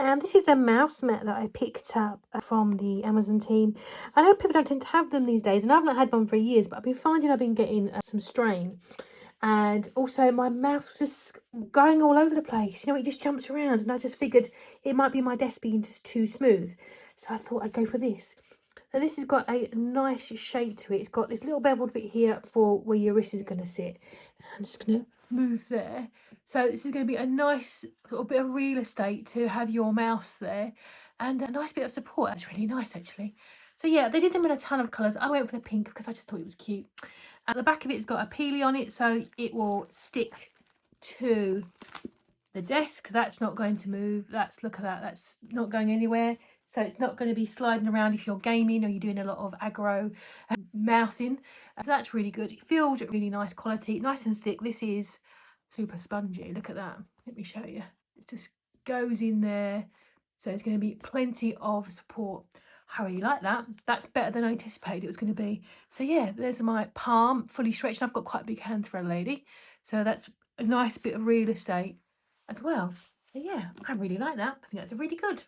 And this is the mouse mat that I picked up from the Amazon team. I know people don't tend to have them these days, and I've not had one for years, but I've been finding I've been getting some strain. And also my mouse was just going all over the place. You know, it just jumps around, and I just figured it might be my desk being just too smooth. So I thought I'd go for this. And this has got a nice shape to it. It's got this little beveled bit here for where your wrist is going to sit. I'm just going to move there. So this is going to be a nice little bit of real estate to have your mouse there, and a nice bit of support. That's really nice, actually. So yeah, they did them in a ton of colours. I went for the pink because I just thought it was cute. At the back of it's got a peely on it, so it will stick to the desk. That's not going to move. Look at that, that's not going anywhere. So it's not going to be sliding around if you're gaming or you're doing a lot of aggro mousing. So that's really good. It feels really nice quality, nice and thick. This is super spongy. Look at that. Let me show you. It just goes in there. So there's going to be plenty of support. I really like that. That's better than I anticipated it was going to be. So yeah, there's my palm fully stretched. I've got quite big hands for a lady. So that's a nice bit of real estate as well. So yeah, I really like that. I think that's really good.